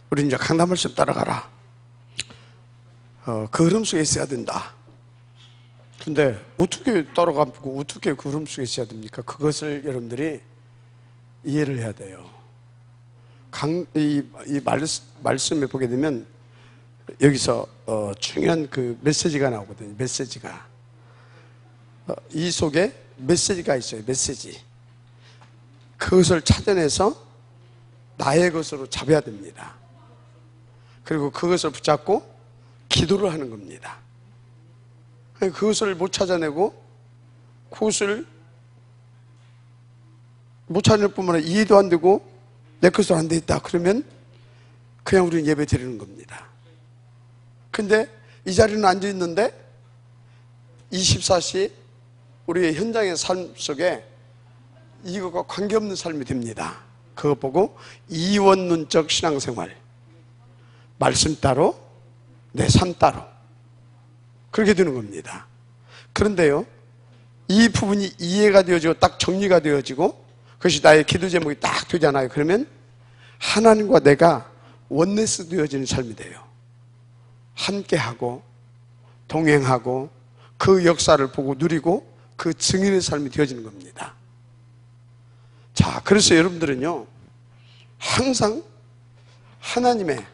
우리 이제 강단 말씀 따라가라. 그 흐름 속에 있어야 된다. 근데 어떻게 따라가고 어떻게 그 흐름 속에 있어야 됩니까? 그것을 여러분들이 이해를 해야 돼요. 이 말씀에 보게 되면 여기서 중요한 그 메시지가 나오거든요. 메시지가. 이 속에 메시지가 있어요. 메시지. 그것을 찾아내서 나의 것으로 잡아야 됩니다. 그리고 그것을 붙잡고 기도를 하는 겁니다. 그것을 못 찾아내고 그것을 못 찾을 뿐만 아니라 이해도 안 되고 내 것으로 안 돼 있다 그러면 그냥 우리는 예배 드리는 겁니다. 근데 이 자리는 앉아 있는데 24시 우리의 현장의 삶 속에 이것과 관계없는 삶이 됩니다. 그거 보고 이원론적 신앙생활, 말씀 따로 내 삶 따로 그렇게 되는 겁니다. 그런데요, 이 부분이 이해가 되어지고 딱 정리가 되어지고 그것이 나의 기도 제목이 딱 되잖아요. 그러면 하나님과 내가 원네스 되어지는 삶이 돼요. 함께하고 동행하고 그 역사를 보고 누리고 그 증인의 삶이 되어지는 겁니다. 자, 그래서 여러분들은요 항상 하나님의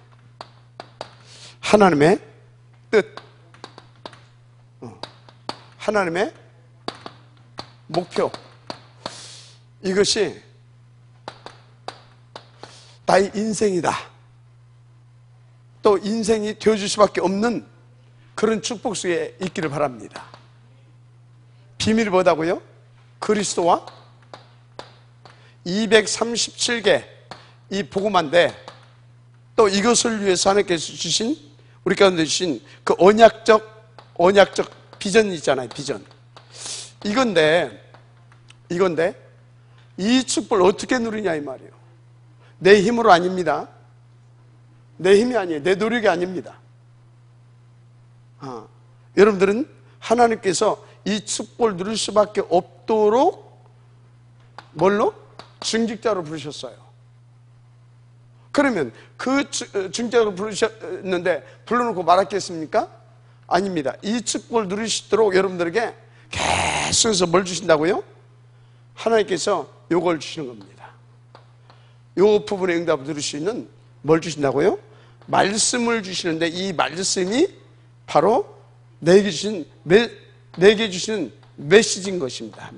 뜻, 하나님의 목표, 이것이 나의 인생이다. 또 인생이 되어줄 수밖에 없는 그런 축복 속에 있기를 바랍니다. 비밀이 뭐다고요? 그리스도와 237개 이 복음인데 또 이것을 위해서 하나님께서 주신 우리 가운데 주신 그 언약적 비전이 있잖아요. 비전. 이건데 이 축복을 어떻게 누리냐 이 말이에요. 내 힘으로 아닙니다. 내 힘이 아니에요. 내 노력이 아닙니다. 여러분들은 하나님께서 이 축복을 누릴 수밖에 없도록 뭘로? 중직자로 부르셨어요. 그러면 그 중직자로 부르셨는데 불러놓고 말았겠습니까? 아닙니다. 이 축복을 누리시도록 여러분들에게 계속해서 뭘 주신다고요? 하나님께서 요걸 주시는 겁니다. 요 부분의 응답을 누릴 수 있는 뭘 주신다고요? 말씀을 주시는데 이 말씀이 바로 내게 주신 메시지인 것입니다.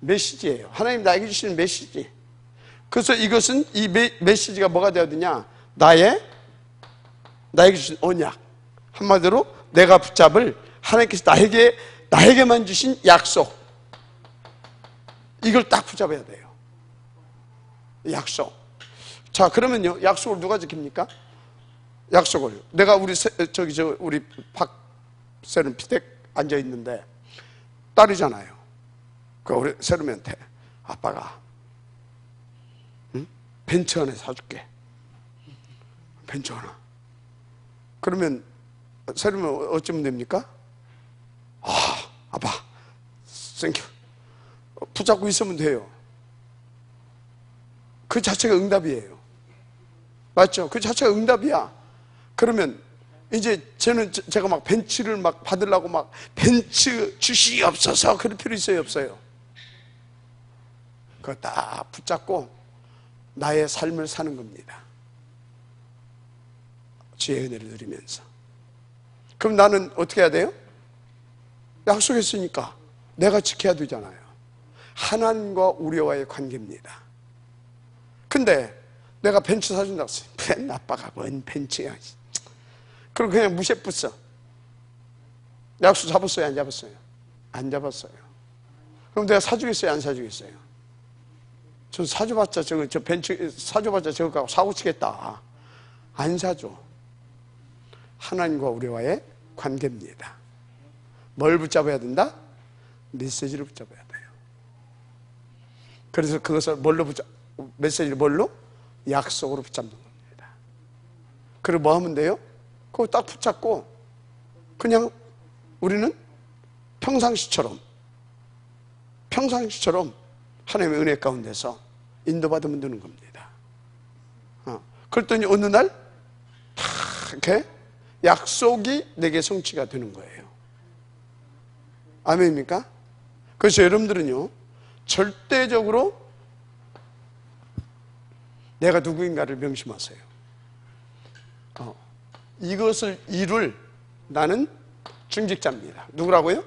메시지예요. 하나님 나에게 주시는 메시지. 그래서 이것은 이 메시지가 뭐가 되어야 되냐? 나에게 주신 언약. 한마디로 내가 붙잡을 하나님께서 나에게만 주신 약속. 이걸 딱 붙잡아야 돼요. 약속. 자, 그러면요, 약속을 누가 지킵니까? 약속을. 내가 우리 박세름 피댁 앉아 있는데 딸이잖아요. 그 우리 세름이한테 아빠가 벤츠 하나 사줄게. 벤츠 하나. 그러면 세름은 어쩌면 됩니까? 아빠, 땡큐. 붙잡고 있으면 돼요. 그 자체가 응답이에요. 맞죠? 그 자체가 응답이야. 그러면 이제 제가 막 벤츠를 막 받으려고 막 벤츠 주시옵소서 그럴 필요 있어요, 없어요? 그거 딱 붙잡고 나의 삶을 사는 겁니다. 주의 은혜를 누리면서. 그럼 나는 어떻게 해야 돼요? 약속했으니까 내가 지켜야 되잖아요. 하나님과 우리와의 관계입니다. 근데 내가 벤츠 사준다고 했어요. 벤 아빠가 뭔 벤츠야. 그럼 그냥 무시해 뿌어. 약속 잡았어요, 안 잡았어요? 안 잡았어요. 그럼 내가 사주겠어요, 안 사주겠어요? 전 사줘봤자 저 벤츠 사줘봤자 저거 갖고 사고 치겠다. 안 사줘. 하나님과 우리와의 관계입니다. 뭘 붙잡아야 된다? 메시지를 붙잡아야 돼요. 그래서 그것을 메시지를 뭘로? 약속으로 붙잡는 겁니다. 그리고 뭐 하면 돼요? 그거 딱 붙잡고 그냥 우리는 평상시처럼 하나님의 은혜 가운데서 인도받으면 되는 겁니다. 그랬더니 어느 날 탁 이렇게 약속이 내게 성취가 되는 거예요. 아멘입니까? 그래서 여러분들은요, 절대적으로 내가 누구인가를 명심하세요. 이것을 이룰 나는 중직자입니다. 누구라고요?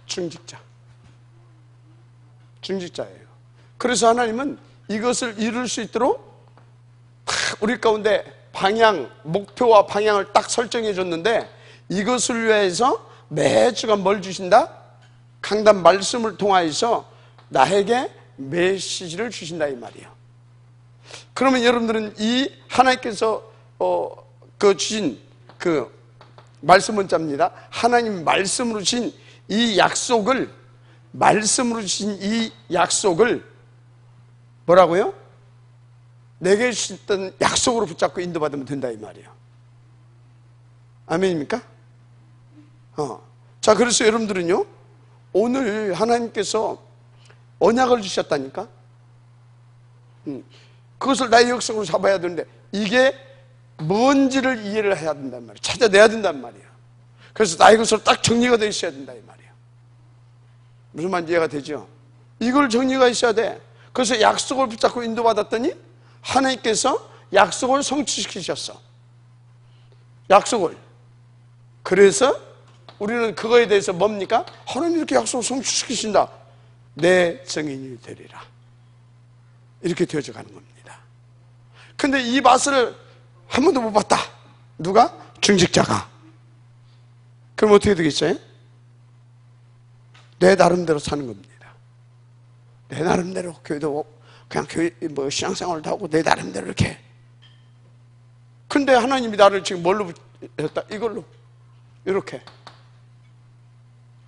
중직자. 중직자예요. 그래서 하나님은 이것을 이룰 수 있도록 우리 가운데 방향, 목표와 방향을 딱 설정해 줬는데, 이것을 위해서 매주가 뭘 주신다? 강단 말씀을 통하여서 나에게 메시지를 주신다 이 말이에요. 그러면 여러분들은 이 하나님께서 주신 그 말씀 문자입니다. 하나님 말씀으로 주신 이 약속을, 말씀으로 주신 이 약속을 뭐라고요? 내게 주셨던 약속으로 붙잡고 인도받으면 된다 이 말이에요. 아멘입니까? 자, 그래서 여러분들은요, 오늘 하나님께서 언약을 주셨다니까? 그것을 나의 역성으로 잡아야 되는데, 이게 뭔지를 이해를 해야 된단 말이에요. 찾아내야 된단 말이에요. 그래서 나의 것으로 딱 정리가 되어 있어야 된다 이 말이에요. 무슨 말인지 이해가 되죠? 이걸 정리가 있어야 돼. 그래서 약속을 붙잡고 인도받았더니 하나님께서 약속을 성취시키셨어. 약속을. 그래서 우리는 그거에 대해서 뭡니까? 하나님 이렇게 약속을 성취시키신다. 내 증인이 되리라. 이렇게 되어져 가는 겁니다. 근데 이 맛을 한 번도 못 봤다. 누가? 중직자가. 그럼 어떻게 되겠어요? 내 나름대로 사는 겁니다. 내 나름대로 교회도 그냥 교회 신앙생활도 하고 내 나름대로 이렇게. 근데 하나님이 나를 지금 뭘로 했다? 이걸로 이렇게.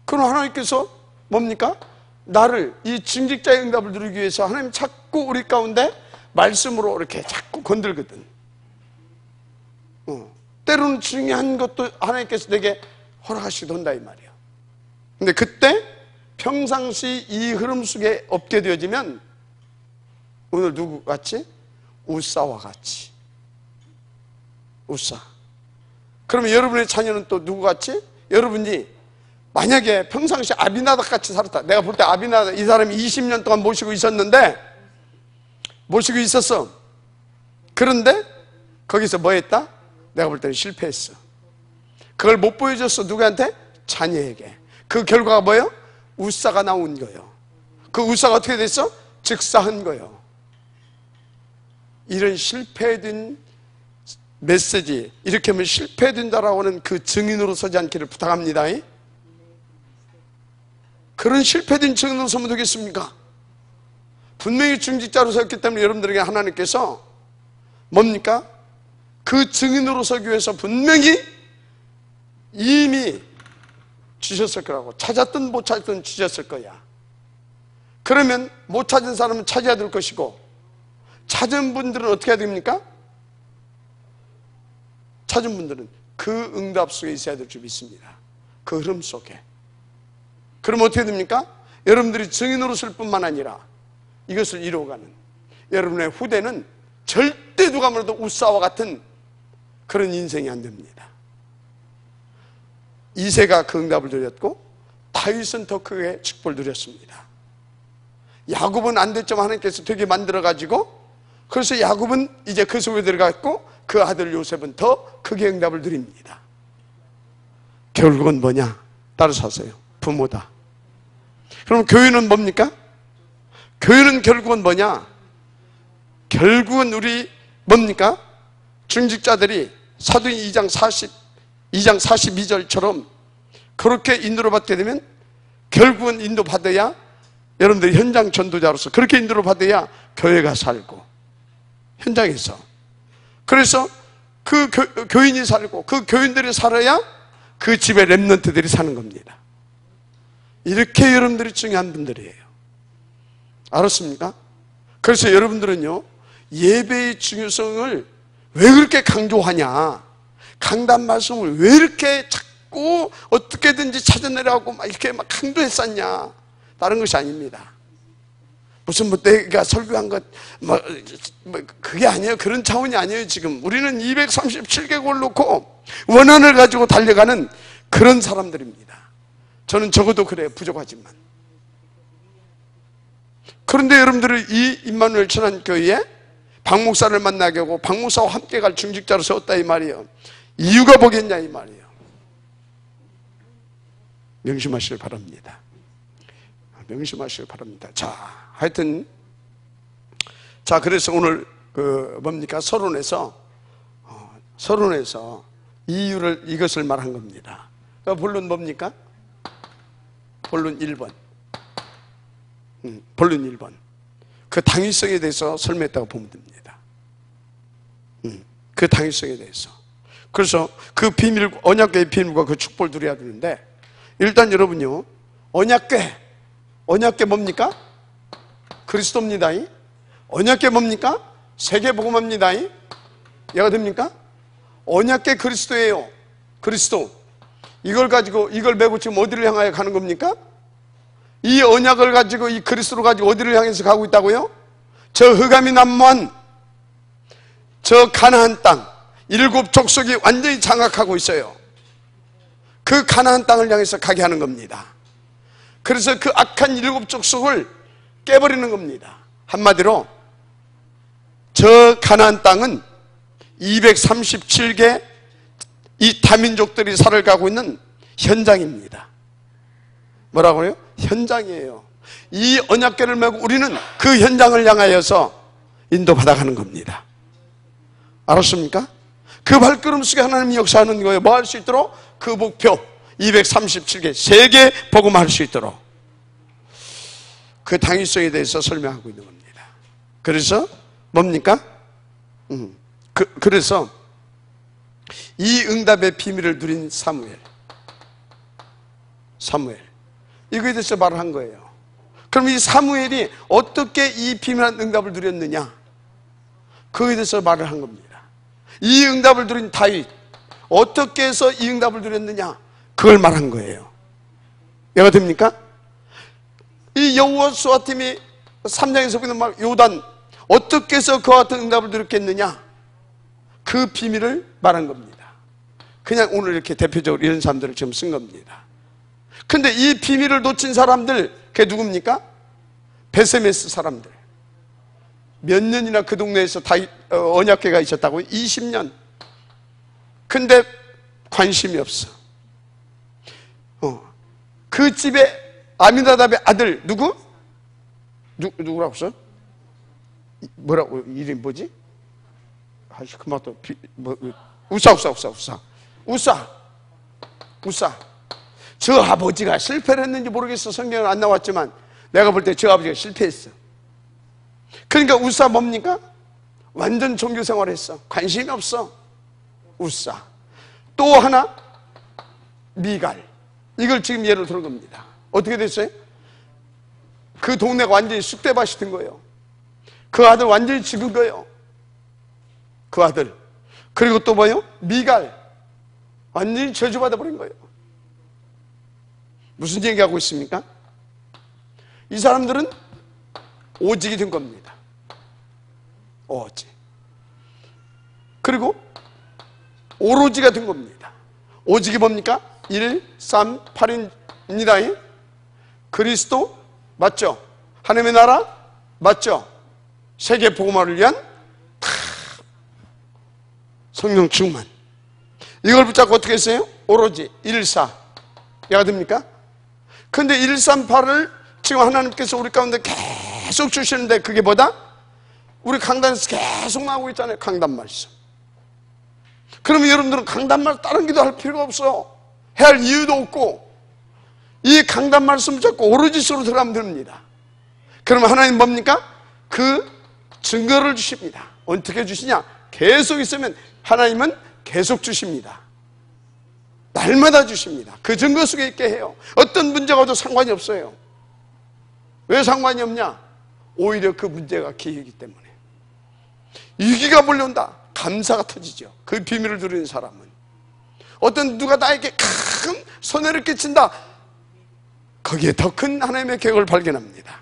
그럼 하나님께서 뭡니까? 나를 이 중직자의 응답을 누리기 위해서 하나님 자꾸 우리 가운데 말씀으로 이렇게 자꾸 건들거든. 때로는 중요한 것도 하나님께서 내게 허락하시기도 한다 이 말이에요. 근데 그때 평상시 이 흐름 속에 없게 되어지면 오늘 누구 같이? 우사와 같이. 우사. 그러면 여러분의 자녀는 또 누구 같이? 여러분이 만약에 평상시 아비나답 같이 살았다. 내가 볼 때 아비나답 이 사람이 20년 동안 모시고 있었는데, 모시고 있었어. 그런데 거기서 뭐 했다? 내가 볼 때는 실패했어. 그걸 못 보여줬어. 누구한테? 자녀에게. 그 결과가 뭐예요? 우사가 나온 거예요. 그 우사가 어떻게 됐어? 즉사한 거예요. 이런 실패된 메시지, 이렇게 하면 실패된다라고 하는 그 증인으로 서지 않기를 부탁합니다. 그런 실패된 증인으로 서면 되겠습니까? 분명히 중직자로 섰기 때문에 여러분들에게 하나님께서 뭡니까? 그 증인으로 서기 위해서 분명히 이미 주셨을 거라고. 찾았든 못 찾았든 주셨을 거야. 그러면 못 찾은 사람은 찾아야 될 것이고, 찾은 분들은 어떻게 해야 됩니까? 찾은 분들은 그 응답 속에 있어야 될 줄 믿습니다. 그 흐름 속에. 그럼 어떻게 됩니까? 여러분들이 증인으로 쓸 뿐만 아니라 이것을 이루어가는 여러분의 후대는 절대 누가 뭐래도 우사와 같은 그런 인생이 안 됩니다. 이새가 그 응답을 누렸고 다윗은 더 크게 축복을 누렸습니다. 야곱은 안 됐지만 하나님께서 되게 만들어가지고, 그래서 야곱은 이제 그 속에 들어갔고 그 아들 요셉은 더 크게 응답을 누립니다. 결국은 뭐냐? 따라서 하세요. 부모다. 그럼 교회는 뭡니까? 교회는 결국은 뭐냐? 결국은 우리 뭡니까? 중직자들이 사도행전 2장 42절처럼 그렇게 인도를 받게 되면 결국은 인도받아야 여러분들이 현장 전도자로서 그렇게 인도를 받아야 교회가 살고 현장에서. 그래서 그 교인이 살고 그 교인들이 살아야 그 집의 렘넌트들이 사는 겁니다. 이렇게 여러분들이 중요한 분들이에요. 알았습니까? 그래서 여러분들은요, 예배의 중요성을 왜 그렇게 강조하냐, 강단 말씀을 왜 이렇게 자꾸 어떻게든지 찾아내라고 막 이렇게 막 강조했었냐, 다른 것이 아닙니다. 무슨 뭐 내가 설교한 것 그게 아니에요. 그런 차원이 아니에요. 지금 우리는 237개국을 놓고 원한을 가지고 달려가는 그런 사람들입니다. 저는 적어도 그래요. 부족하지만. 그런데 여러분들이 이 임마누엘 천안교회에 박 목사를 만나게 하고 박 목사와 함께 갈 중직자로 세웠다 이 말이에요. 이유가 뭐겠냐 이 말이에요. 명심하시길 바랍니다. 명심하시길 바랍니다. 자, 하여튼 자, 그래서 오늘 뭡니까? 서론에서 이유를 이것을 말한 겁니다. 본론 뭡니까? 본론 1번. 본론 1번. 그 당위성에 대해서 설명했다고 보면 됩니다. 그 당위성에 대해서. 그래서 그 비밀, 언약궤의 비밀과 그 축복을 누려야 되는데, 일단 여러분요, 언약궤 뭡니까? 그리스도입니다. 언약궤 뭡니까? 세계복음합니다. 이해가 됩니까? 언약궤 그리스도예요. 그리스도. 이걸 가지고, 이걸 메고 지금 어디를 향하여 가는 겁니까? 이 언약을 가지고, 이 그리스도를 가지고 어디를 향해서 가고 있다고요? 저 흑암이 난무한 저 가나안 땅, 7 족속이 완전히 장악하고 있어요. 그 가나안 땅을 향해서 가게 하는 겁니다. 그래서 그 악한 7 족속을 깨버리는 겁니다. 한마디로 저 가나안 땅은 237개 이 다민족들이 살아가고 있는 현장입니다. 뭐라고요? 현장이에요. 이 언약궤를 메고 우리는 그 현장을 향하여서 인도받아가는 겁니다. 알았습니까? 그 발걸음 속에 하나님이 역사하는 거예요. 뭐 할 수 있도록? 그 목표 237개 세계 복음할 수 있도록 그 당위성에 대해서 설명하고 있는 겁니다. 그래서 뭡니까? 그래서 이 응답의 비밀을 누린 사무엘 이거에 대해서 말을 한 거예요. 그럼 이 사무엘이 어떻게 이 비밀한 응답을 누렸느냐? 그거에 대해서 말을 한 겁니다. 이 응답을 누린 다윗 어떻게 해서 이 응답을 누렸느냐? 그걸 말한 거예요. 이해가 됩니까? 이 여호수아 팀이 3장에서 보는 말 요단 어떻게 해서 그와 같은 응답을 누렸겠느냐? 그 비밀을 말한 겁니다. 그냥 오늘 이렇게 대표적으로 이런 사람들을 지금 쓴 겁니다. 근데 이 비밀을 놓친 사람들 그게 누굽니까? 베세메스 사람들. 몇 년이나 그 동네에서 언약궤가 있었다고요? 20년. 근데 관심이 없어. 그 집에 아미나답의 아들 누구라고 써? 뭐라고 이름이 뭐지? 아씨 그만 또 우사. 저 아버지가 실패를 했는지 모르겠어. 성경은 안 나왔지만 내가 볼 때 저 아버지가 실패했어. 그러니까 우사 뭡니까? 완전 종교 생활을 했어. 관심이 없어. 우사. 또 하나 미갈. 이걸 지금 예로 들은 겁니다. 어떻게 됐어요? 그 동네가 완전히 쑥대밭이 된 거예요. 그 아들 완전히 죽은 거예요. 그 아들. 그리고 또 뭐예요? 미갈. 완전히 저주받아 버린 거예요. 무슨 얘기하고 있습니까? 이 사람들은 오직이 된 겁니다. 오직. 그리고 오로지가 된 겁니다. 오직이 뭡니까? 1, 3, 8입니다. 그리스도 맞죠? 하나님의 나라 맞죠? 세계 복음화를 위한 성령 충만. 이걸 붙잡고 어떻게 했어요? 오로지 1, 4. 이해가 됩니까? 근데 1, 3, 8을 지금 하나님께서 우리 가운데 계속 주시는데 그게 뭐다? 우리 강단에서 계속 나오고 있잖아요. 강단 말씀. 그러면 여러분들은 강단 말씀 다른 기도 할 필요가 없어. 해야 할 이유도 없고 이 강단 말씀 잡고 오로지 수로 들어가면 됩니다. 그러면 하나님 뭡니까? 그 증거를 주십니다. 어떻게 주시냐? 계속 있으면 하나님은 계속 주십니다. 날마다 주십니다. 그 증거 속에 있게 해요. 어떤 문제가 와도 상관이 없어요. 왜 상관이 없냐? 오히려 그 문제가 기회이기 때문에. 위기가 몰려온다. 감사가 터지죠. 그 비밀을 누리는 사람은. 어떤 누가 나에게 큰 손해를 끼친다. 거기에 더 큰 하나님의 계획을 발견합니다.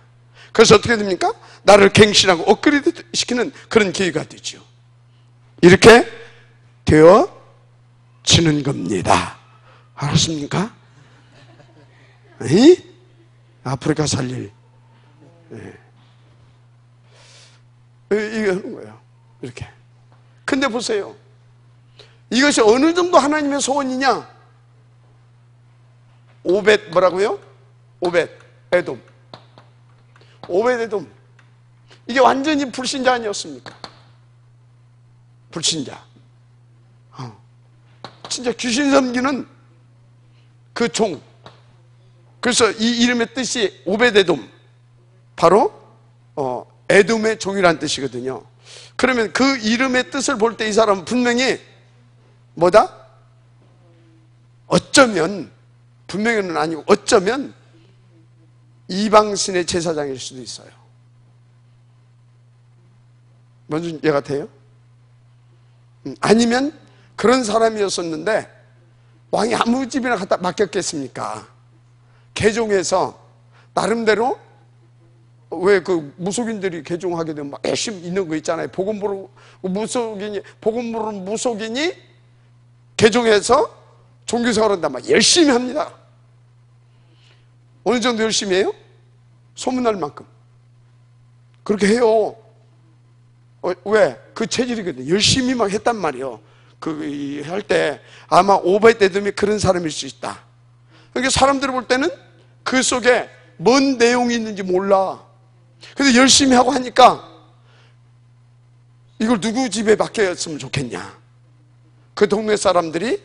그래서 어떻게 됩니까? 나를 갱신하고 업그레이드 시키는 그런 기회가 되죠. 이렇게 되어지는 겁니다. 알았습니까? 에이? 아프리카 살릴. 이게 하는 거예요. 이렇게. 근데 보세요. 이것이 어느 정도 하나님의 소원이냐? 오벳 뭐라고요? 오벳 에돔. 오벳 에돔. 이게 완전히 불신자 아니었습니까? 불신자. 진짜 귀신 섬기는 그 종. 그래서 이 이름의 뜻이 오벳 에돔. 바로 에돔의 종이라는 뜻이거든요. 그러면 그 이름의 뜻을 볼 때 이 사람은 분명히 뭐다? 어쩌면, 분명히는 아니고 어쩌면 이방신의 제사장일 수도 있어요. 뭔지 이해가 돼요? 아니면 그런 사람이었었는데 왕이 아무 집이나 갖다 맡겼겠습니까? 개종해서 나름대로, 왜 그 무속인들이 개종하게 되면 막 열심히 있는 거 있잖아요. 복음 모르는 무속인이 개종해서 종교생활 한다 막 열심히 합니다. 어느 정도 열심히 해요? 소문날 만큼 그렇게 해요. 왜? 그 체질이거든요. 열심히 막 했단 말이에요. 그 할 때 아마 오벳 에돔이 그런 사람일 수 있다. 그러니까 사람들이 볼 때는 그 속에 뭔 내용이 있는지 몰라. 근데 열심히 하고 하니까 이걸 누구 집에 맡겼으면 좋겠냐. 그 동네 사람들이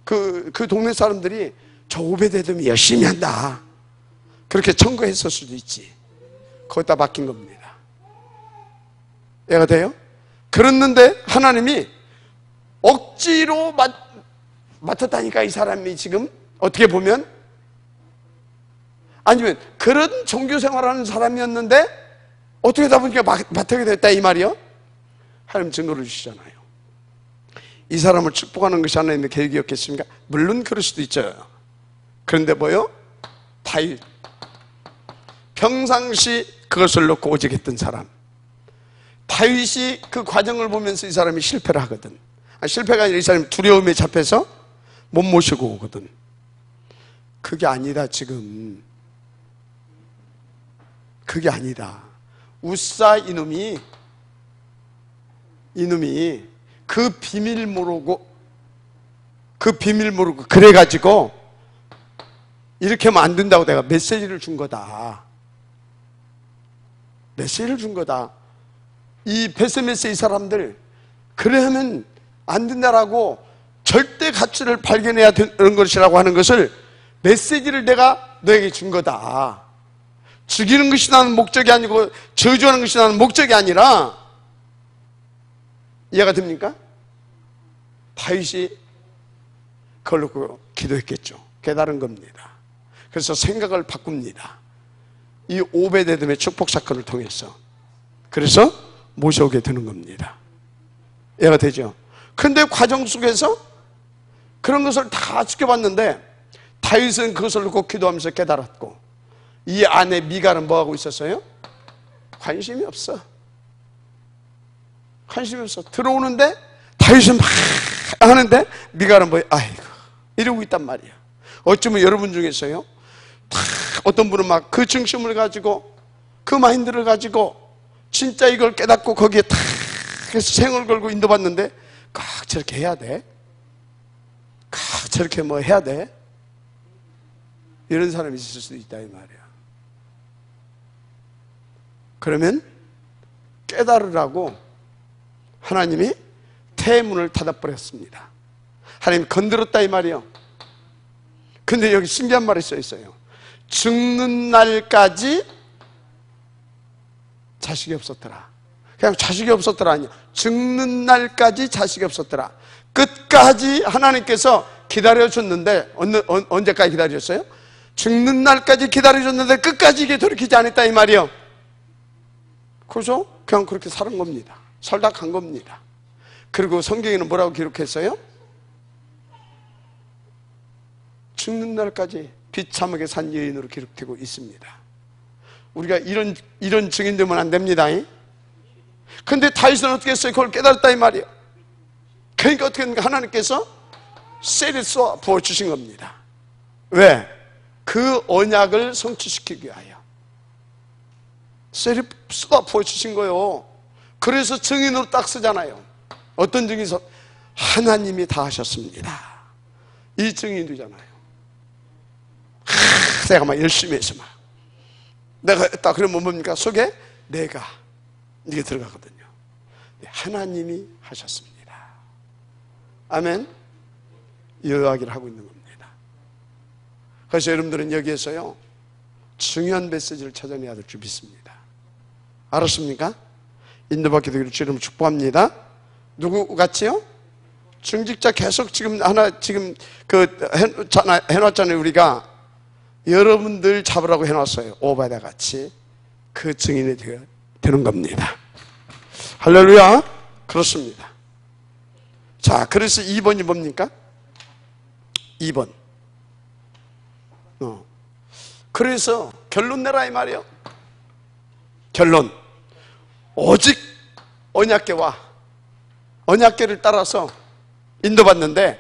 그 동네 사람들이 저 오벳 에돔이 열심히 한다. 그렇게 청구했을 수도 있지. 거기다 맡긴 겁니다. 이해가 돼요? 그랬는데 하나님이 억지로 맡았다니까. 이 사람이 지금 어떻게 보면, 아니면 그런 종교생활하는 사람이었는데 어떻게 하다 보니까 맡게 됐다 이 말이요? 하나님 증거를 주시잖아요. 이 사람을 축복하는 것이 하나님의 계획이었겠습니까? 물론 그럴 수도 있죠. 그런데 뭐요? 다윗, 평상시 그것을 놓고 오직했던 사람. 다윗이 그 과정을 보면서 이 사람이 실패를 하거든. 실패가 아니라 이 사람이 두려움에 잡혀서 못 모시고 오거든. 그게 아니다. 지금 그게 아니다. 우사 이놈이 그 비밀 모르고 그래가지고 이렇게 하면 안 된다고 내가 메시지를 준 거다. 메시지를 준 거다. 이 베세메스의 사람들, 그래 하면 안 된다라고 절대 가치를 발견해야 되는 것이라고 하는 것을, 메시지를 내가 너에게 준 거다. 죽이는 것이 나는 목적이 아니고 저주하는 것이 나는 목적이 아니라. 이해가 됩니까? 다윗이 그걸 놓고 기도했겠죠. 깨달은 겁니다. 그래서 생각을 바꿉니다. 이 오벳 에돔의 축복 사건을 통해서. 그래서 모셔오게 되는 겁니다. 이해가 되죠? 근데 과정 속에서 그런 것을 다 지켜봤는데 다윗은 그것을 놓고 기도하면서 깨달았고, 이 아내 미갈은 뭐하고 있었어요? 관심이 없어. 관심이 없어. 들어오는데 다윗은 막 하는데 미갈은 뭐, 아이고 이러고 있단 말이야. 어쩌면 여러분 중에서요, 다 어떤 분은 막 그 중심을 가지고 그 마인드를 가지고 진짜 이걸 깨닫고 거기에 다 해서 생을 걸고 인도받는데 꼭 저렇게 해야 돼? 꼭 저렇게 뭐 해야 돼? 이런 사람이 있을 수도 있다 이 말이야. 그러면 깨달으라고 하나님이 태문을 닫아버렸습니다. 하나님 건드렸다 이 말이요. 근데 여기 신기한 말이 써 있어요. 죽는 날까지 자식이 없었더라. 그냥 자식이 없었더라 아니야. 죽는 날까지 자식이 없었더라. 끝까지 하나님께서 기다려줬는데 언제까지 기다리셨어요? 죽는 날까지 기다려줬는데 끝까지 이게 돌이키지 않았다 이 말이요. 그래서 그냥 그렇게 사는 겁니다. 살다 간 겁니다. 그리고 성경에는 뭐라고 기록했어요? 죽는 날까지 비참하게 산 여인으로 기록되고 있습니다. 우리가 이런 증인 되면 안 됩니다. 근데 다윗은 어떻게 했어요? 그걸 깨달았다 이 말이에요. 그러니까 어떻게 했는가? 하나님께서 쇠를 쏘아 부어주신 겁니다. 왜? 그 언약을 성취시키기 위하여 쇠를 쏘아 부어주신 거예요. 그래서 증인으로 딱 쓰잖아요. 어떤 증인서? 하나님이 다 하셨습니다. 이 증인이 되잖아요. 내가 막 열심히 해서 막 내가 했다 그러면 뭡니까? 속에 내가 이게 들어가거든요. 하나님이 하셨습니다. 아멘. 이 이야기를 하고 있는 겁니다. 그래서 여러분들은 여기에서요 중요한 메시지를 찾아내야 될 줄 믿습니다. 알았습니까? 인도받게 되기를 주님 축복합니다. 누구 같이요? 중직자 계속 지금 해놨잖아요. 우리가 여러분들 잡으라고 해놨어요. 오바다 같이 그 증인이 되는 겁니다. 할렐루야. 그렇습니다. 자, 그래서 2번이 뭡니까? 2번. 그래서 결론 내라 이 말이에요. 결론. 오직 언약궤를 따라서 인도받는데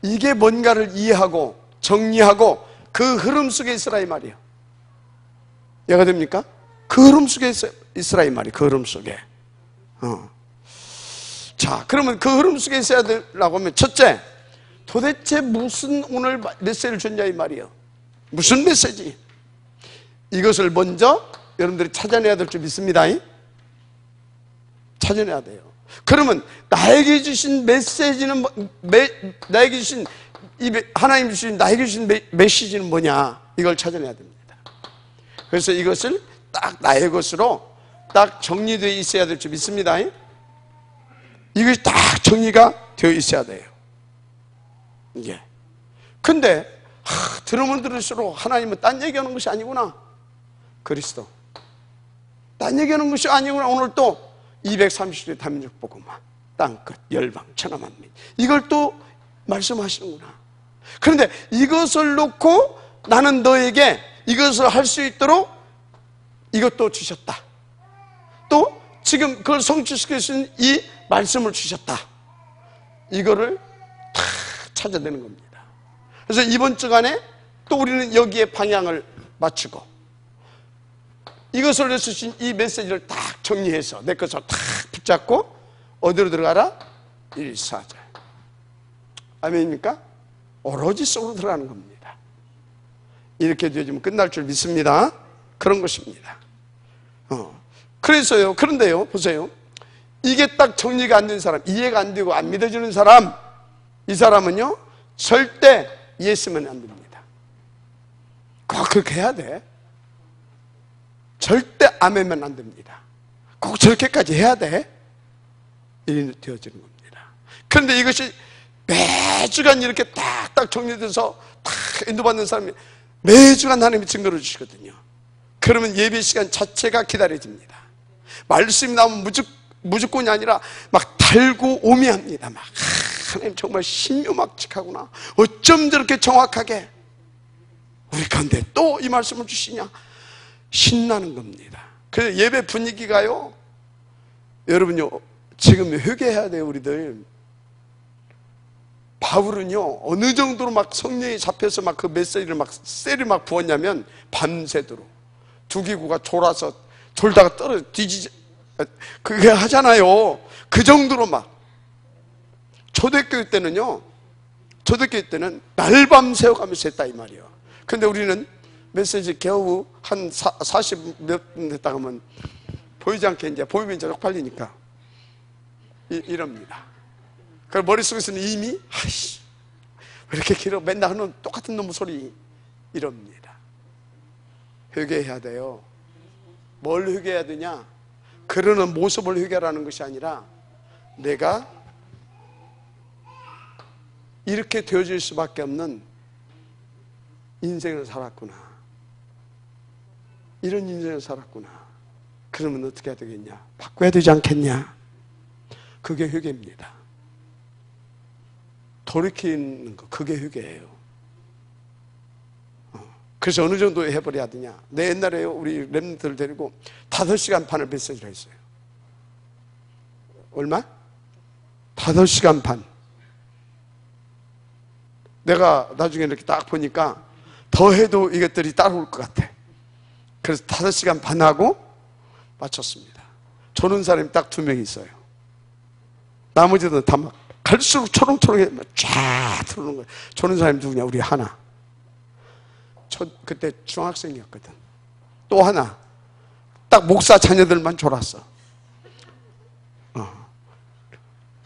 이게 뭔가를 이해하고 정리하고 그 흐름 속에 있으라 이 말이에요. 이해가 됩니까? 그 흐름 속에 있으라 이 말이에요. 그 흐름 속에. 자, 그러면 그 흐름 속에 있어야 되려고 하면 첫째, 도대체 무슨 오늘 메시지를 줬냐 이 말이에요. 무슨 메시지? 이것을 먼저 여러분들이 찾아내야 될 줄 믿습니다. 찾아내야 돼요. 그러면 나에게 주신 메시지는 나에게 주신 하나님 주신 나에게 주신 메시지는 뭐냐? 이걸 찾아내야 됩니다. 그래서 이것을 딱 나의 것으로 딱 정리되어 있어야 될 줄 믿습니다. 이것이 딱 정리가 되어 있어야 돼요. 이게. 근데 들으면 들을수록 하나님은 딴 얘기하는 것이 아니구나. 그리스도. 딴 얘기하는 것이 아니구나. 오늘 또 230일 다민족 복음화, 땅끝, 열방, 천하만민 이걸 또 말씀하시는구나. 그런데 이것을 놓고 나는 너에게 이것을 할 수 있도록 이것도 주셨다. 또 지금 그걸 성취시킬 수 있는 이 말씀을 주셨다. 이거를 다 찾아내는 겁니다. 그래서 이번 주간에 또 우리는 여기에 방향을 맞추고 이것을 내주신 이 메시지를 딱 정리해서 내 것을 딱 붙잡고 어디로 들어가라? 1, 4절. 아멘입니까? 오로지 속으로 들어가는 겁니다. 이렇게 되어지면 끝날 줄 믿습니다. 그런 것입니다. 그래서요, 그런데요, 보세요. 이게 딱 정리가 안 된 사람, 이해가 안 되고 안 믿어지는 사람, 이 사람은요, 절대 예수면 안 됩니다. 꼭 그렇게 해야 돼. 절대 아멘면 안 됩니다. 꼭 저렇게까지 해야 돼. 이렇게 되어지는 겁니다. 그런데 이것이 매주간 이렇게 딱딱 정리돼서 딱 인도받는 사람이 매주간 하나님이 증거를 주시거든요. 그러면 예배 시간 자체가 기다려집니다. 말씀이 나오면 무조건이 아니라 막 달고 오미합니다. 막 하나님 정말 신묘막측하구나. 어쩜 저렇게 정확하게 우리 가운데 또 이 말씀을 주시냐. 신나는 겁니다. 그래서 예배 분위기가요, 여러분요, 지금 회개해야 돼요. 우리들 바울은요 어느 정도로 막 성령이 잡혀서 막 그 메시지를 막 쇠를 막 부었냐면 밤새도록 두기구가 졸아서 졸다가 떨어져 뒤지지 그게 하잖아요. 그 정도로 막 초대교회 때는 날밤 새워가면서 했다 이 말이에요. 근데 우리는 메시지 겨우 한 40 몇 분 됐다 하면 보이지 않게 이제 보이면 이제 쪽팔리니까 이럽니다. 그 머릿속에서는 이미 아이씨 왜 이렇게 길어 맨날 하는 똑같은 놈의 소리 이럽니다. 회개해야 돼요. 뭘 회개해야 되냐? 그러는 모습을 회개하라는 것이 아니라 내가 이렇게 되어질 수밖에 없는 인생을 살았구나. 이런 인생을 살았구나. 그러면 어떻게 해야 되겠냐? 바꿔야 되지 않겠냐? 그게 회개입니다. 돌이키는 거, 그게 회개예요. 그래서 어느 정도 해버려야 되냐. 내 옛날에 우리 랩런트를 데리고 5시간 반을 메시지를 했어요. 얼마? 5시간 반. 내가 나중에 이렇게 딱 보니까 더 해도 이것들이 따라올 것 같아. 그래서 5시간 반 하고 마쳤습니다. 조는 사람이 딱 2명 있어요. 나머지는 다 막 갈수록 초롱초롱해 쫙 들어오는 거예요. 조는 사람이 누구냐? 우리 하나. 그때 중학생이었거든. 또 하나. 딱 목사 자녀들만 졸았어.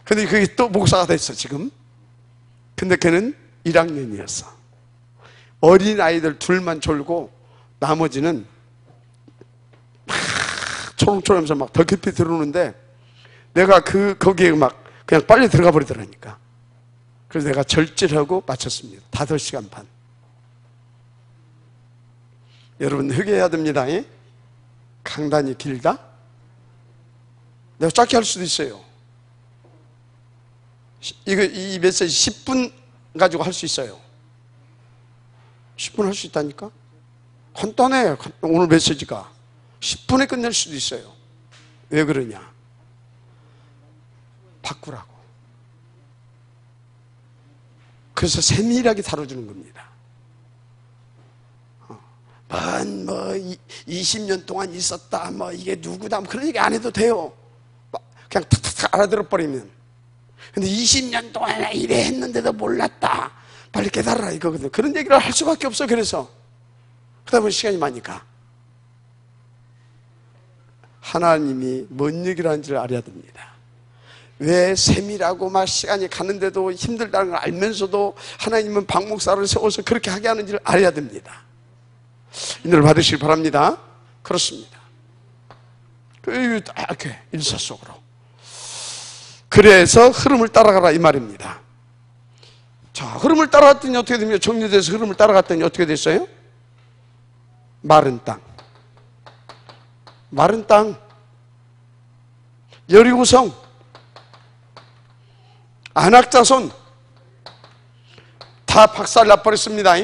근데 그게 또 목사가 됐어, 지금. 근데 걔는 1학년이었어. 어린 아이들 둘만 졸고 나머지는 막 초롱초롱하면서 막 더 깊이 들어오는데 내가 거기에 막 그냥 빨리 들어가 버리더라니까. 그래서 내가 절제하고 마쳤습니다. 5시간 반. 여러분, 회개해야 됩니다. 강단이 길다? 내가 짧게 할 수도 있어요. 이 메시지 10분 가지고 할 수 있어요. 10분 할 수 있다니까? 간단해. 오늘 메시지가 10분에 끝낼 수도 있어요. 왜 그러냐? 바꾸라고. 그래서 세밀하게 다뤄주는 겁니다. 20년 동안 있었다, 이게 누구다, 그런 얘기 안 해도 돼요. 그냥 탁탁탁 알아들어 버리면. 근데 20년 동안 이래 했는데도 몰랐다, 빨리 깨달아라, 이거거든. 그런 얘기를 할 수밖에 없어. 그래서 그러다 보면 시간이 많이 가. 하나님이 뭔 얘기를 하는지를 알아야 됩니다. 왜 세밀하고 막 시간이 가는데도 힘들다는 걸 알면서도 하나님은 박목사를 세워서 그렇게 하게 하는지를 알아야 됩니다. 인도를 받으시기 바랍니다. 그렇습니다. 이렇게 일사속으로. 그래서 흐름을 따라가라, 이 말입니다. 자, 흐름을 따라갔더니 어떻게 됩니까? 정리돼서 흐름을 따라갔더니 어떻게 됐어요? 마른 땅. 마른 땅. 여리고성. 안악자손. 다 박살 나버렸습니다.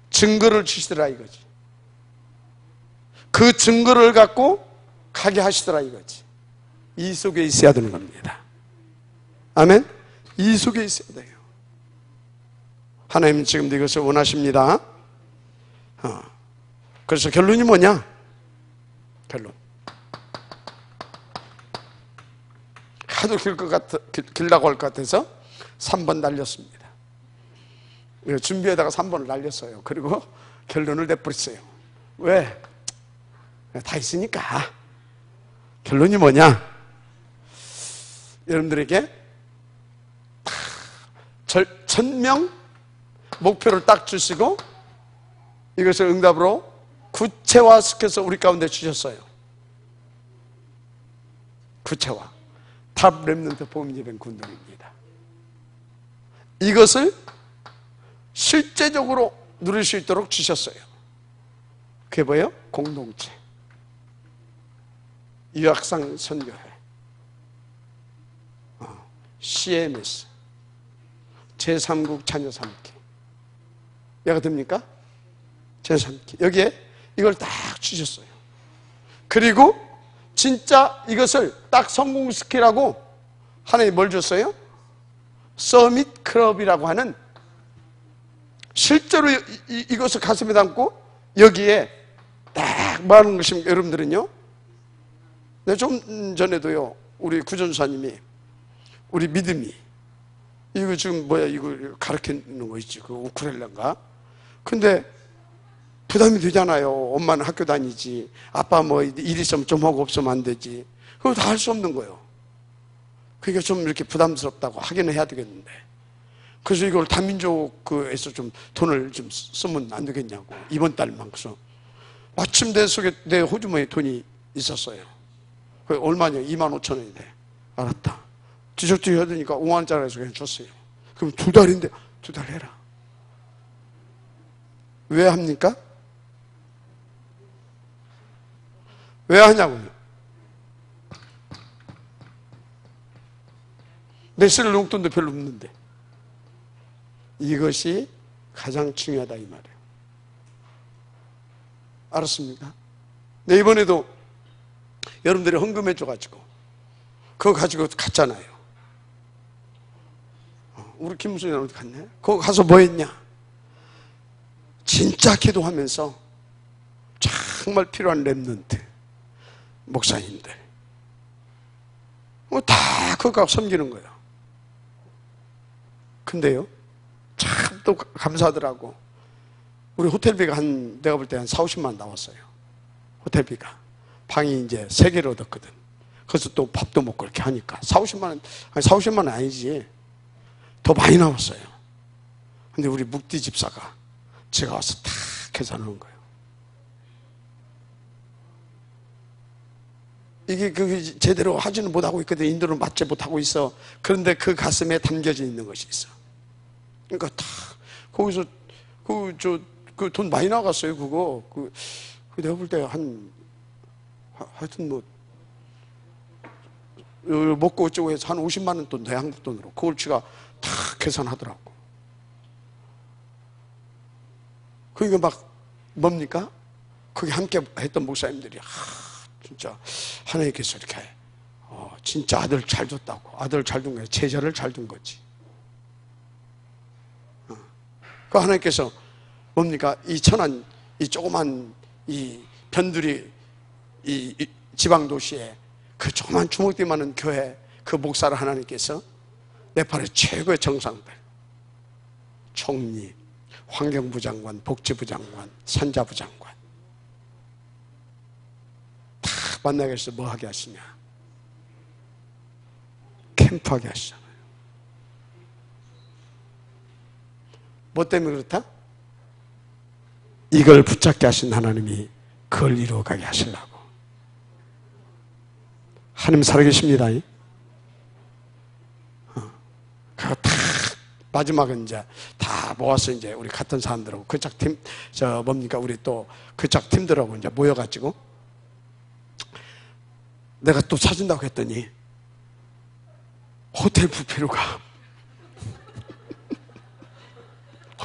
증거를 주시더라, 이거지. 그 증거를 갖고 가게 하시더라, 이거지. 이 속에 있어야 되는 겁니다. 아멘? 이 속에 있어야 돼요. 하나님은 지금도 이것을 원하십니다. 그래서 결론이 뭐냐? 결론. 하도 길다고 할 것 같아서 3번 날렸습니다. 준비에다가 3번을 날렸어요. 그리고 결론을 내버렸어요. 왜? 다 있으니까. 결론이 뭐냐? 여러분들에게 1000명 목표를 딱 주시고 이것을 응답으로 구체화시켜서 우리 가운데 주셨어요. 구체화. 탑 렘넌트 복음 예배 군동입니다. 이것을 실제적으로 누릴 수 있도록 주셨어요. 그게 뭐예요? 공동체, 유학상 선교회, CMS, 제3국 자녀 삼기. 이해가 됩니까? 제3기. 여기에 이걸 딱 주셨어요. 그리고 진짜 이것을 딱 성공시키라고 하나님이 뭘 줬어요? 서밋 클럽이라고 하는, 실제로 이것을 가슴에 담고 여기에 딱 말하는 것입니다. 여러분들은요, 네, 좀 전에도요, 우리 구전사님이 우리 믿음이 이거 지금 이거 가르치는 거 있지, 그 우쿨렐레인가? 근데 부담이 되잖아요. 엄마는 학교 다니지, 아빠 일 있으면 좀 하고 없으면 안 되지. 그거 다 할 수 없는 거예요. 그게 좀 이렇게 부담스럽다고 하기는 해야 되겠는데, 그래서 이걸 다민족에서 좀 돈을 좀 쓰면 안 되겠냐고, 이번 달만. 그래서 마침 내 호주머니에 돈이 있었어요. 그 얼마냐? 25,000원이 돼. 알았다. 뒤적뒤적 하더니까 5만원짜리 해서 그냥 줬어요. 그럼 2달인데 2달 해라. 왜 합니까? 왜 하냐고요? 내 쓸 용돈도 별로 없는데. 이것이 가장 중요하다 이 말이에요. 알았습니까? 네, 이번에도 여러분들이 헌금해 줘가지고 그거 가지고 갔잖아요. 우리 김무순이 어디 갔네? 거기 가서 뭐 했냐? 진짜 기도하면서 정말 필요한 렘넌트 목사님들 다 그거 갖고 섬기는 거예요. 근데요, 참 또 감사하더라고. 우리 호텔비가 내가 볼 때 한 4, 50만 원 나왔어요. 호텔비가. 방이 이제 3개를 얻었거든. 그래서 또 밥도 먹고 그렇게 하니까 4, 50만 원, 아니 4, 50만 원 아니지. 더 많이 나왔어요. 근데 우리 묵디 집사가 제가 와서 다 계산하는 거예요. 이게 제대로 하지는 못하고 있거든. 인도를 맞지 못하고 있어. 그런데 그 가슴에 담겨져 있는 것이 있어. 그러니까 다 거기서 그 돈 많이 나갔어요. 그거 내가 볼 때 하여튼 뭐 먹고 어쩌고 해서 한 50만 원 돈 돼, 한국 돈으로. 그걸 지가 다 계산하더라고. 그러니까 막 뭡니까? 거기 함께 했던 목사님들이 진짜 하나님께서 이렇게 진짜 아들 잘 줬다고. 아들 잘 둔 거야. 제자를 잘 둔 거지. 그 하나님께서 뭡니까? 이 천안, 이 조그만 이 변두리 이 지방 도시에 그 조그만 주먹대 많은 교회 그 목사를 하나님께서 네팔의 최고의 정상들, 총리, 환경부 장관, 복지부 장관, 산자부 장관 다 만나게 해서 뭐 하게 하시냐? 캠프하게 하시잖아요. 뭐 때문에 그렇다? 이걸 붙잡게 하신 하나님이 그걸 이루어가게 하시려고. 하나님 살아계십니다. 그거 다 마지막은 이제 다 모아서 이제 우리 같은 사람들하고 그짝 팀, 우리 또 그짝 팀들하고 이제 모여가지고 내가 또 사준다고 했더니 호텔 뷔페로 가.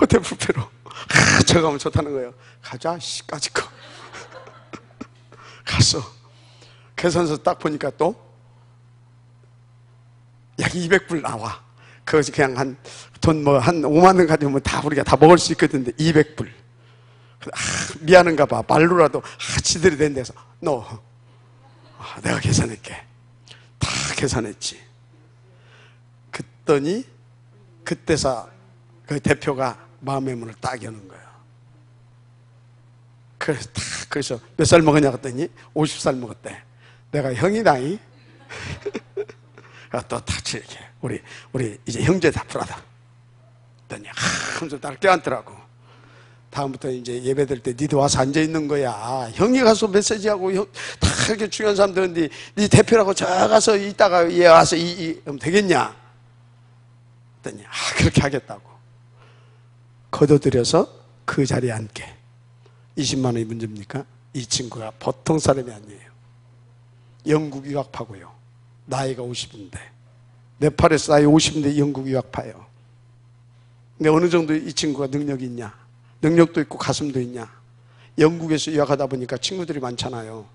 호텔 뷔페로. 제가 가면 좋다는 거예요. 가자, 씨까지 거. 갔어. 계산서 딱 보니까 또 약 200불 나와. 그것이 그냥 한 5만 원 가지고 다 우리가 다 먹을 수 있거든. 200불. 미안한가 봐. 말로라도 지들이 된 데서 내가 계산할게. 다 계산했지. 그랬더니 그때서 그 대표가 마음의 문을 딱 여는 거예요. 그래서 몇 살 먹었냐 그랬더니 50살 먹었대. 내가 형이다이. 또 같이 이렇게 우리 이제 형제 다 불하다. 그랬더니 하면서 나를 껴안더라고. 다음부터 이제 예배될 때 니도 와서 앉아 있는 거야. 형이 가서 메시지하고 다 이렇게 중요한 사람들인데 니 대표라고 저 가서 이따가 얘 와서 하면 되겠냐? 그랬더니 그렇게 하겠다고. 거둬들여서 그 자리에 앉게. 20만 원이 문제입니까? 이 친구가 보통 사람이 아니에요. 영국 유학파고요. 나이가 50인데 네팔에서 나이 50인데 영국 유학파예요. 근데 어느 정도 이 친구가 능력이 있냐? 능력도 있고 가슴도 있냐? 영국에서 유학하다 보니까 친구들이 많잖아요.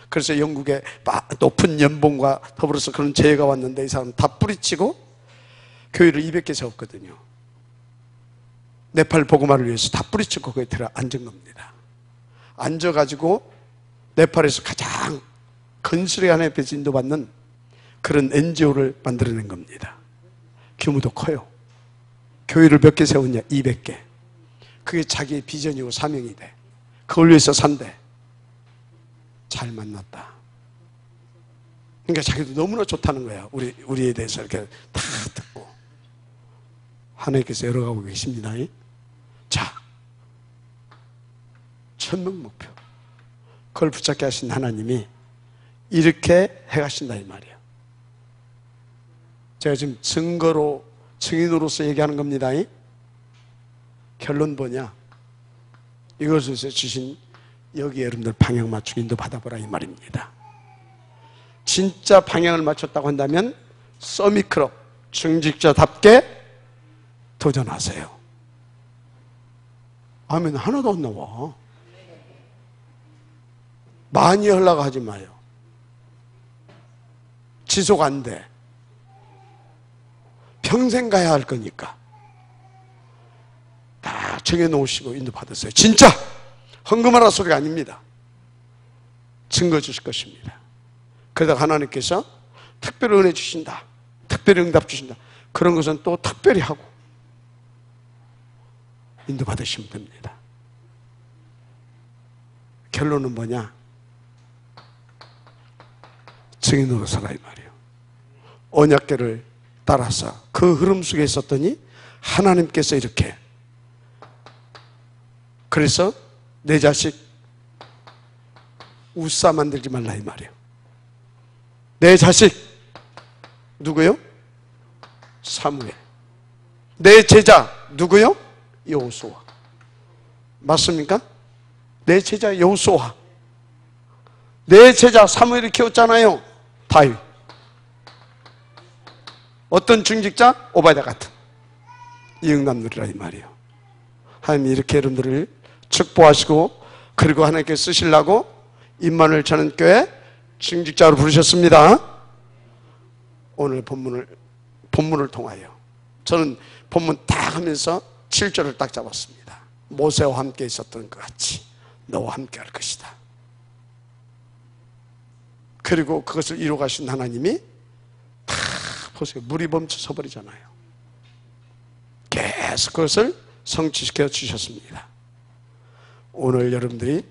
그래서 영국에 높은 연봉과 더불어서 그런 재해가 왔는데 이 사람 다 뿌리치고 교회를 200개 세웠거든요. 네팔 복음화를 위해서 다 뿌리치고 거기에 들어 앉은 겁니다. 앉아가지고 네팔에서 가장 건실하게 하나님 앞에서 인도받는 그런 NGO를 만들어낸 겁니다. 규모도 커요. 교회를 몇 개 세웠냐? 200개. 그게 자기의 비전이고 사명이 돼. 그걸 위해서 산대. 잘 만났다. 그러니까 자기도 너무나 좋다는 거야. 우리에 대해서 이렇게 다 듣고. 하나님께서 열어가고 계십니다. 자, 천명 목표. 그걸 붙잡게 하신 하나님이 이렇게 해가신다 이 말이에요. 제가 지금 증인으로서 얘기하는 겁니다. 결론 뭐냐? 이것을 주신 여기 여러분들 방향 맞추기 인도 받아보라 이 말입니다. 진짜 방향을 맞췄다고 한다면 서미클럽 중직자답게 도전하세요. 아멘 하나도 안 나와. 많이 하려고 하지 마요. 지속 안 돼. 평생 가야 할 거니까 다 정해놓으시고 인도받으세요. 진짜 헌금하라 소리가 아닙니다. 증거 주실 것입니다. 그러다가 하나님께서 특별히 은혜 주신다, 특별히 응답 주신다, 그런 것은 또 특별히 하고 인도받으시면 됩니다. 결론은 뭐냐? 증인으로 살아 이 말이에요. 언약궤를 따라서 그 흐름 속에 있었더니 하나님께서 이렇게, 그래서 내 자식 우사 만들지 말라 이 말이에요. 내 자식 누구요? 사무엘. 내 제자 누구요? 여호수아. 맞습니까? 내 제자 여호수아. 내 제자 사무엘이 키웠잖아요. 다윗. 어떤 중직자? 오바댜 같은 이응남 누리라 이 말이에요. 하나님이 이렇게 여러분들을 축복하시고, 그리고 하나님께 쓰시려고 임마누엘 찬양교회 중직자로 부르셨습니다. 오늘 본문을 통하여 저는 본문 딱 하면서 7절을 딱 잡았습니다. 모세와 함께 있었던 것 같이 너와 함께 할 것이다. 그리고 그것을 이루어가신 하나님이 다 보세요. 물이 멈춰서 버리잖아요. 계속 그것을 성취시켜 주셨습니다. 오늘 여러분들이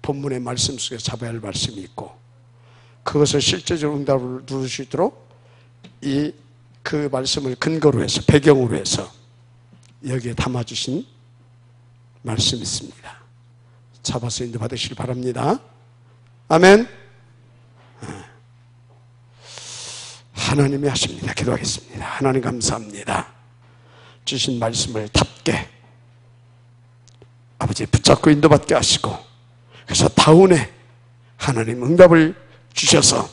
본문의 말씀 속에 잡아야 할 말씀이 있고, 그것을 실제적으로 응답을 누릴 수 있도록 그 말씀을 근거로 해서, 배경으로 해서 여기에 담아주신 말씀이 있습니다. 잡아서 인도 받으시길 바랍니다. 아멘. 하나님이 하십니다. 기도하겠습니다. 하나님 감사합니다. 주신 말씀을 답게 아버지 붙잡고 인도받게 하시고, 그래서 다운에 하나님 응답을 주셔서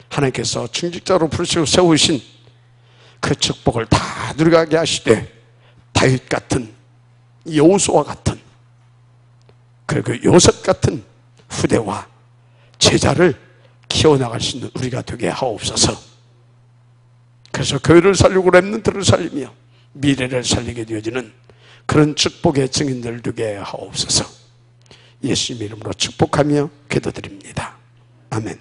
하나님께서 중직자로 부르시고 세우신 그 축복을 다 누려가게 하시되, 다윗 같은, 여호수아 같은, 그리고 요셉 같은 후대와 제자를 키워나갈 수 있는 우리가 되게 하옵소서. 그래서 교회를 살리고 렘넌트를 살리며 미래를 살리게 되어지는 그런 축복의 증인들 되게 하옵소서. 예수님 이름으로 축복하며 기도드립니다. 아멘.